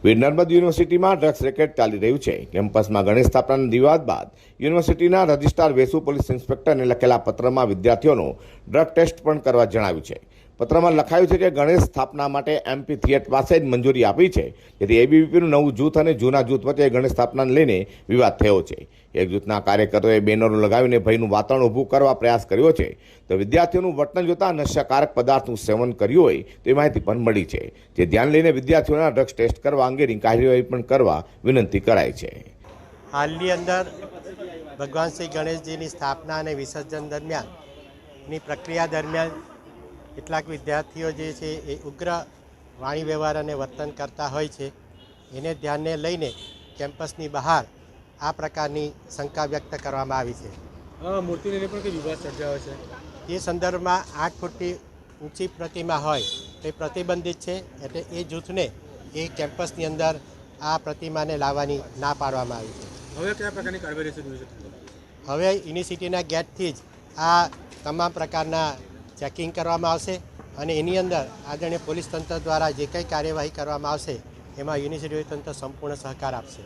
વીર નર્મદ યુનિવર્સિટીમાં drugs racket ચાલી રહ્યું છે। કેમ્પસમાં ગણેશ સ્થાપનાના વિવાદ બાદ યુનિવર્સિટીના રજિસ્ટ્રાર વેસુ પોલીસ ઇન્સ્પેક્ટરને લખેલા પત્રમાં વિદ્યાર્થીઓનું ડ્રગ ટેસ્ટ પણ કરવા જણાવ્યું છે। પત્રમાં લખાયું છે કે ગણેશ સ્થાપના માટે એમપી થિયેટર પાસે જ મંજૂરી આપી છે, જેથી એબીવીપીનું નવું જૂથ અને જૂના જૂથ વચ્ચે ગણેશ સ્થાપનાને લઈને વિવાદ થયો છે। એક જૂથના કાર્યકર્તાઓએ બેનરો લગાવીને ભયનું વાતાવરણ ઊભું કરવા પ્રયાસ કર્યો છે, તો વિદ્યાર્થીઓનું વર્તન જોતા નશાકારક પદાર્થનું સેવન કર્યું હોય તેવી માહિતી પણ મળી છે, જે ધ્યાન લઈને વિદ્યાર્થીઓના ડ્રગ્સ ટેસ્ટ કરવા અંગેની કાર્યવાહી પણ કરવા વિનંતી કરાઈ છે। હાલની અંદર ભગવાન શ્રી ગણેશજીની સ્થાપના અને વિસર્જન દરમિયાનની પ્રક્રિયા દરમિયાન કેટલાક વિદ્યાર્થીઓ જે છે એ ઉગ્ર વાણી વ્યવહાર અને વર્તન કરતા હોય છે, એને ધ્યાને લઈને કેમ્પસની બહાર આ પ્રકારની શંકા વ્યક્ત કરવામાં આવી છે। મૂર્તિને પણ કંઈ વિવાદ સર્જાયો છે? એ સંદર્ભમાં 8 ફૂટથી ઊંચી પ્રતિમા હોય તે પ્રતિબંધિત છે, એટલે એ જૂથને એ કેમ્પસની અંદર આ પ્રતિમાને લાવવાની ના પાડવામાં આવી છે। હવે કયા પ્રકારની કાર્યવાહી રહેશે? હવે યુનિવર્સિટીના ગેટથી જ આ તમામ પ્રકારના ચેકિંગ કરવામાં આવશે અને એની અંદર આદરણીય પોલીસ તંત્ર દ્વારા જે કંઈ કાર્યવાહી કરવામાં આવશે એમાં યુનિવર્સિટી તંત્ર સંપૂર્ણ સહકાર આપશે।